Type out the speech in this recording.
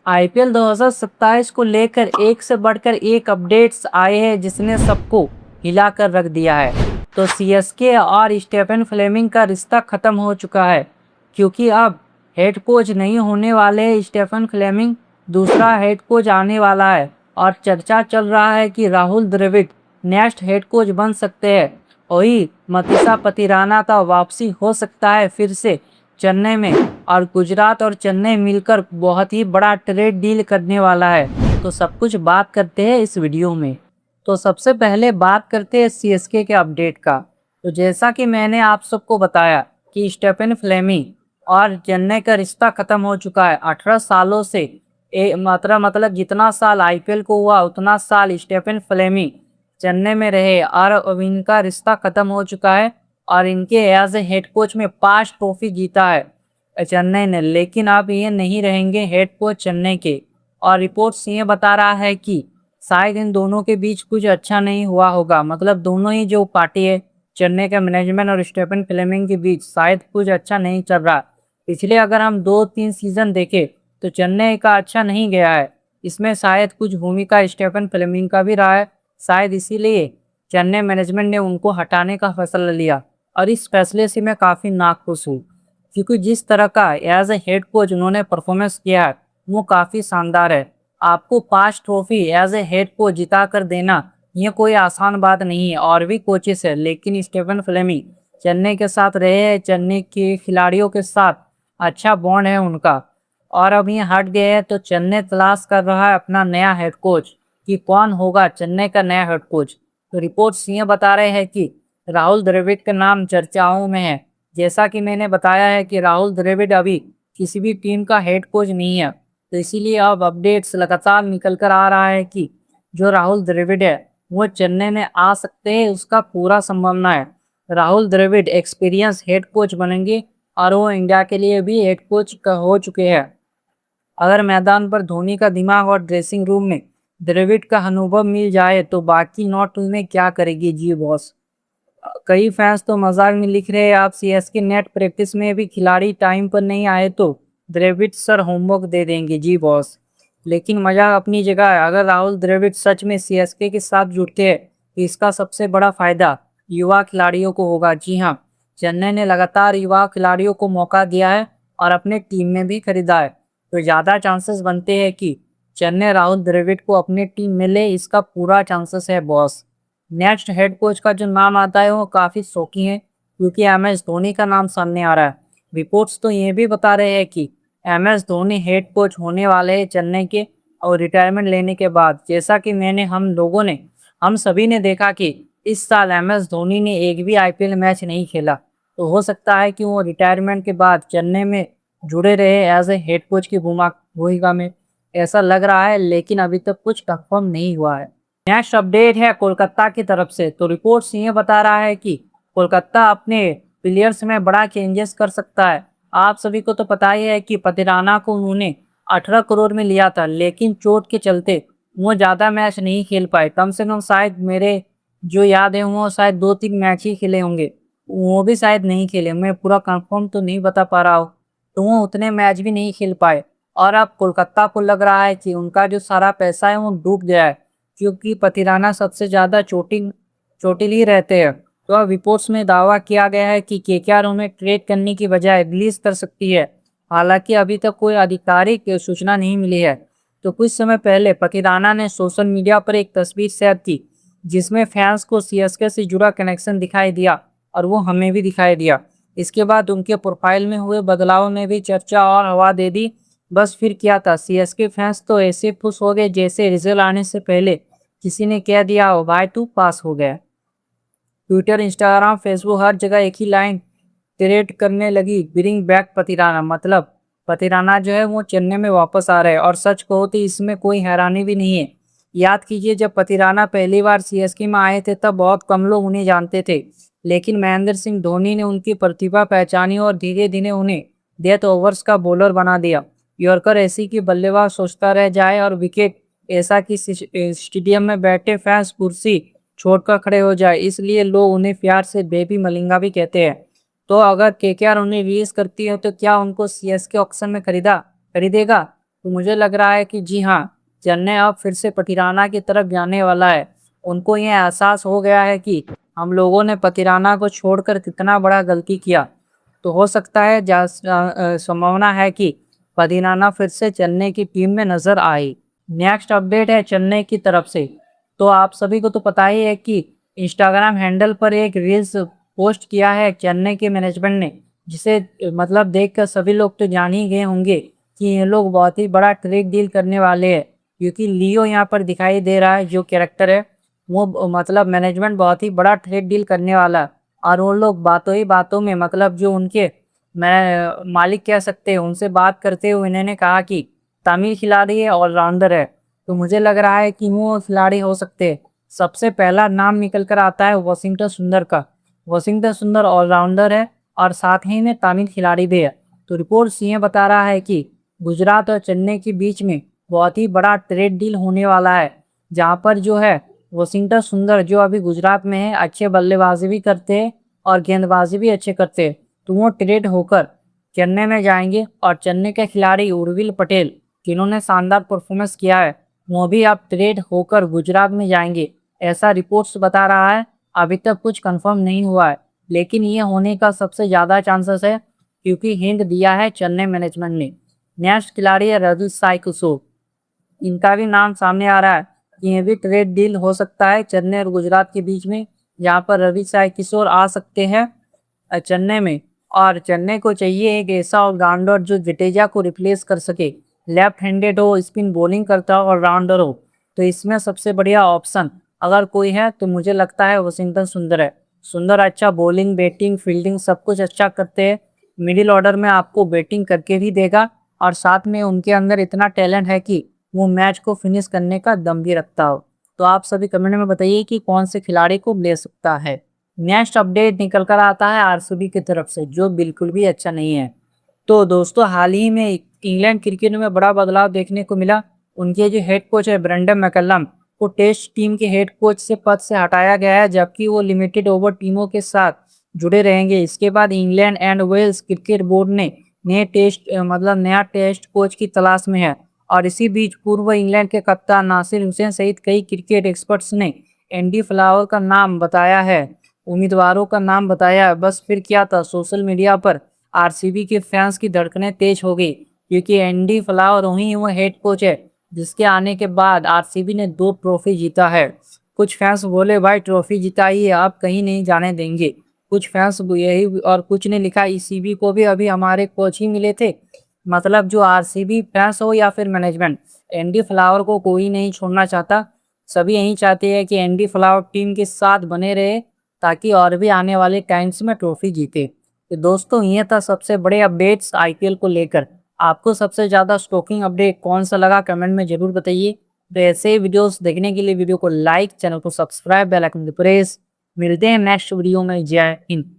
IPL 2027 को लेकर एक से बढ़कर एक अपडेट्स आए हैं जिसने सबको हिला कर रख दिया है। तो सीएसके और स्टीफन फ्लेमिंग का रिश्ता खत्म हो चुका है, क्योंकि अब हेड कोच नहीं होने वाले हैं स्टीफन फ्लेमिंग, दूसरा हेड कोच आने वाला है। और चर्चा चल रहा है कि Rahul Dravid next head coach बन सकते हैं। वही मतीसा पतिराना का वापसी हो सकता है फिर से चेन्नई में, और गुजरात और चेन्नई मिलकर बहुत ही बड़ा ट्रेड डील करने वाला है। तो सब कुछ बात करते हैं इस वीडियो में। तो सबसे पहले बात करते हैं सीएसके के अपडेट का। तो जैसा कि मैंने आप सबको बताया कि स्टीफन फ्लेमिंग और चेन्नई का रिश्ता खत्म हो चुका है 18 सालों से। मतलब जितना साल आईपीएल को हुआ उतना साल स्टीफन फ्लेमिंग चेन्नई में रहे और अब इनका रिश्ता खत्म हो चुका है। और इनके एज ए हेड कोच में 5 ट्रॉफी जीता है चेन्नई ने, लेकिन अब ये नहीं रहेंगे हेड कोच चेन्नई के। और रिपोर्ट्स ये बता रहा है कि शायद इन दोनों के बीच कुछ अच्छा नहीं हुआ होगा, मतलब दोनों ही जो पार्टी है चेन्नई का मैनेजमेंट और स्टीफन फ्लेमिंग के बीच शायद कुछ अच्छा नहीं चल रहा। पिछले अगर हम 2-3 सीजन देखें तो चेन्नई का अच्छा नहीं गया है। इसमें शायद कुछ भूमिका स्टीफन फ्लेमिंग का भी रहा है, शायद इसीलिए चेन्नई मैनेजमेंट ने उनको हटाने का फैसला लिया। और इस फैसले से मैं काफ़ी नाखुश हूँ, क्योंकि जिस तरह का एज ए हेड कोच उन्होंने परफॉर्मेंस किया है वो काफ़ी शानदार है। आपको 5 trophy as a head coach जिता कर देना ये कोई आसान बात नहीं है। और भी कोचेस है, लेकिन स्टीफन फ्लेमिंग चेन्नई के साथ रहे हैं, चेन्नई के खिलाड़ियों के साथ अच्छा बॉन्ड है उनका। और अब ये हट गए हैं तो चेन्नई तलाश कर रहा है अपना नया हेड कोच कि कौन होगा चेन्नई का नया हेड कोच। तो रिपोर्ट्स ये बता रहे हैं कि राहुल द्रविड़ का नाम चर्चाओं में है। जैसा कि मैंने बताया है कि राहुल द्रविड़ अभी किसी भी टीम का हेड कोच नहीं है, तो इसीलिए अब अपडेट्स लगातार निकल कर आ रहा है कि जो राहुल द्रविड़ है वो चेन्नई में आ सकते हैं, उसका पूरा संभावना है। Rahul Dravid experience head coach बनेंगे और वो इंडिया के लिए भी हेड कोच हो चुके हैं। अगर मैदान पर धोनी का दिमाग और ड्रेसिंग रूम में द्रविड़ का अनुभव मिल जाए तो बाकी 9 टीमें क्या करेगी जी बॉस। कई फैंस तो मजाक में लिख रहे हैं आप सीएसके नेट प्रैक्टिस में भी खिलाड़ी टाइम पर नहीं आए तो द्रविड़ सर होमवर्क दे देंगे जी बॉस। लेकिन मजाक अपनी जगह है, अगर राहुल द्रविड़ सच में सीएसके के साथ जुड़ते हैं तो इसका सबसे बड़ा फायदा युवा खिलाड़ियों को होगा। जी हाँ, चेन्नई ने लगातार युवा खिलाड़ियों को मौका दिया है और अपने टीम में भी खरीदा है, तो ज़्यादा चांसेस बनते हैं कि चेन्नई राहुल द्रविड़ को अपनी टीम में ले, इसका पूरा चांसेस है बॉस। नेक्स्ट हेड कोच का जो नाम आता है वो काफ़ी शौकी है, क्योंकि एमएस धोनी का नाम सामने आ रहा है। रिपोर्ट्स तो ये भी बता रहे हैं कि एमएस धोनी हेड कोच होने वाले हैं चेन्नई के, और रिटायरमेंट लेने के बाद। जैसा कि हम सभी ने देखा कि इस साल एमएस धोनी ने एक भी आईपीएल मैच नहीं खेला, तो हो सकता है कि वो रिटायरमेंट के बाद चेन्नई में जुड़े रहे एज ए हेड कोच की भूमिका में, ऐसा लग रहा है, लेकिन अभी तक कुछ कंफर्म नहीं हुआ है। नेक्स्ट अपडेट है कोलकाता की तरफ से। तो रिपोर्ट्स ये बता रहा है कि कोलकाता अपने प्लेयर्स में बड़ा चेंजेस कर सकता है। आप सभी को तो पता ही है कि पतिराना को उन्होंने 18 करोड़ में लिया था, लेकिन चोट के चलते वो ज़्यादा मैच नहीं खेल पाए। कम से कम शायद मेरे जो याद है वो शायद 2-3 मैच ही खेले होंगे, वो भी शायद नहीं खेले, मैं पूरा कंफर्म तो नहीं बता पा रहा हूँ। तो वो उतने मैच भी नहीं खेल पाए। और अब कोलकाता को लग रहा है कि उनका जो सारा पैसा है वो डूब गया है, क्योंकि पतिराना सबसे ज़्यादा चोटिल ही रहते हैं। तो अब रिपोर्ट्स में दावा किया गया है कि केकेआर उन्हें ट्रेड करने की बजाय रिलीज कर सकती है। हालांकि अभी तक कोई आधिकारिक सूचना नहीं मिली है। तो कुछ समय पहले पतिराना ने सोशल मीडिया पर एक तस्वीर शेयर की जिसमें फैंस को सीएसके से जुड़ा कनेक्शन दिखाई दिया, और वो हमें भी दिखाई दिया। इसके बाद उनके प्रोफाइल में हुए बदलाव ने भी चर्चा और हवा दे दी। बस फिर क्या था, सीएसके फैंस तो ऐसे खुश हो गए जैसे रिजल्ट आने से पहले किसी ने कह दिया हो भाई तू पास हो गया। ट्विटर, इंस्टाग्राम, फेसबुक हर जगह एक ही लाइन ट्रेड करने लगी, ब्रिंग बैक पतिराना। मतलब पतिराना जो है वो चेन्नई में वापस आ रहे हैं। और सच कहो तो इसमें कोई हैरानी भी नहीं है। याद कीजिए जब पतिराना पहली बार सीएसके में आए थे तब बहुत कम लोग उन्हें जानते थे, लेकिन महेंद्र सिंह धोनी ने उनकी प्रतिभा पहचानी और धीरे धीरे उन्हें डेथ ओवर्स का बॉलर बना दिया। यॉर्कर ऐसी कि बल्लेबाज सोचता रह जाए और विकेट ऐसा कि स्टेडियम में बैठे फैंस कुर्सी छोड़कर खड़े हो जाए, इसलिए लोग उन्हें प्यार से बेबी मलिंगा भी कहते हैं। तो अगर केकेआर उन्हें रिलीज करती है तो क्या उनको सीएसके ऑक्शन में खरीदेगा? तो मुझे लग रहा है कि जी हाँ, चेन्नई अब फिर से पटियाला की तरफ जाने वाला है। उनको ये एहसास हो गया है कि हम लोगों ने पटियाला को छोड़कर कितना बड़ा गलती किया। तो हो सकता है संभावना है कि पटियाला फिर से चेन्नई की टीम में नजर आए। नेक्स्ट अपडेट है चेन्नई की तरफ से। तो आप सभी को तो पता ही है कि इंस्टाग्राम हैंडल पर एक रील्स पोस्ट किया है चेन्नई के मैनेजमेंट ने, जिसे मतलब देखकर सभी लोग तो जान ही गए होंगे कि ये लोग बहुत ही बड़ा ट्रेड डील करने वाले हैं। क्योंकि लियो यहाँ पर दिखाई दे रहा है, जो कैरेक्टर है वो मतलब मैनेजमेंट बहुत ही बड़ा ट्रेड डील करने वाला है। और वो लोग बातों ही बातों में मतलब जो उनके मैं मालिक कह सकते हैं उनसे बात करते हुए इन्होंने कहा कि तमिल खिलाड़ी है, ऑलराउंडर है। तो मुझे लग रहा है कि वो खिलाड़ी हो सकते हैं। सबसे पहला नाम निकल कर आता है वॉशिंगटन सुंदर का। वॉशिंगटन सुंदर ऑलराउंडर है और साथ ही में तमिल खिलाड़ी भी है। तो रिपोर्ट्स ये बता रहा है कि गुजरात और चेन्नई के बीच में बहुत ही बड़ा ट्रेड डील होने वाला है, जहाँ पर जो है वॉशिंगटन सुंदर जो अभी गुजरात में है अच्छे बल्लेबाजी भी करते हैं और गेंदबाजी भी अच्छे करते हैं। तो वो ट्रेड होकर चेन्नई में जाएंगे और चेन्नई के खिलाड़ी उर्विल पटेल जिन्होंने शानदार परफॉर्मेंस किया है वो भी अब ट्रेड होकर गुजरात में जाएंगे, ऐसा रिपोर्ट्स बता रहा है। अभी तक कुछ कंफर्म नहीं हुआ है, लेकिन ये होने का सबसे ज़्यादा चांसेस है क्योंकि हिंट दिया है चेन्नई मैनेजमेंट ने। नेक्स्ट खिलाड़ी है रवि साई किशोर। इनका भी नाम सामने आ रहा है कि ये भी ट्रेड डील हो सकता है चेन्नई और गुजरात के बीच में, जहाँ पर रवि साई किशोर आ सकते हैं चेन्नई में। और चेन्नई को चाहिए एक ऐसा ऑलराउंडर जो जडेजा को रिप्लेस कर सके। लेफ्ट हैंडेड हो, स्पिन बॉलिंग करता हो, ऑलराउंडर हो। तो इसमें सबसे बढ़िया ऑप्शन अगर कोई है तो मुझे लगता है वॉशिंगटन सुंदर है। सुंदर अच्छा बॉलिंग, बैटिंग, फील्डिंग सब कुछ अच्छा करते हैं। मिडिल ऑर्डर में आपको बैटिंग करके भी देगा और साथ में उनके अंदर इतना टैलेंट है कि वो मैच को फिनिश करने का दम भी रखता हो। तो आप सभी कमेंट में बताइए कि कौन से खिलाड़ी को ले सकता है। नेक्स्ट अपडेट निकल कर आता है आरसीबी की तरफ से, जो बिल्कुल भी अच्छा नहीं है। तो दोस्तों हाल ही में इंग्लैंड क्रिकेट में बड़ा बदलाव देखने को मिला। उनके जो हेड कोच है ब्रेंडन मैकलम को टेस्ट टीम के हेड कोच से पद से हटाया गया है, जबकि वो लिमिटेड ओवर टीमों के साथ जुड़े रहेंगे। इसके बाद England and Wales cricket board ने नया टेस्ट कोच की तलाश में है। और इसी बीच पूर्व इंग्लैंड के कप्तान नासिर हुसैन सहित कई क्रिकेट एक्सपर्ट्स ने एंडी फ्लावर का नाम बताया है, उम्मीदवारों का नाम बताया। बस फिर क्या था, सोशल मीडिया पर आरसीबी के फैंस की धड़कनें तेज हो गई क्योंकि एंडी फ्लावर वही वो हेड कोच है जिसके आने के बाद आरसीबी ने 2 ट्रॉफी जीता है। कुछ फैंस बोले भाई ट्रॉफी जिता ही है, आप कहीं नहीं जाने देंगे। कुछ फैंस यही और कुछ ने लिखा ईसीबी को भी अभी हमारे कोच ही मिले थे। मतलब जो आरसीबी फैंस हो या फिर मैनेजमेंट, एंडी फ्लावर को कोई नहीं छोड़ना चाहता। सभी यही चाहते हैं कि एंडी फ्लावर टीम के साथ बने रहे ताकि और भी आने वाले टाइम्स में ट्रॉफी जीते। तो दोस्तों ये था सबसे बड़े अपडेट्स आईपीएल को लेकर। आपको सबसे ज़्यादा स्टॉकिंग अपडेट कौन सा लगा कमेंट में ज़रूर बताइए। तो ऐसे ही वीडियोस देखने के लिए वीडियो को लाइक, चैनल को सब्सक्राइब, बेल आइकन को प्रेस। मिलते हैं नेक्स्ट वीडियो में। जय हिंद।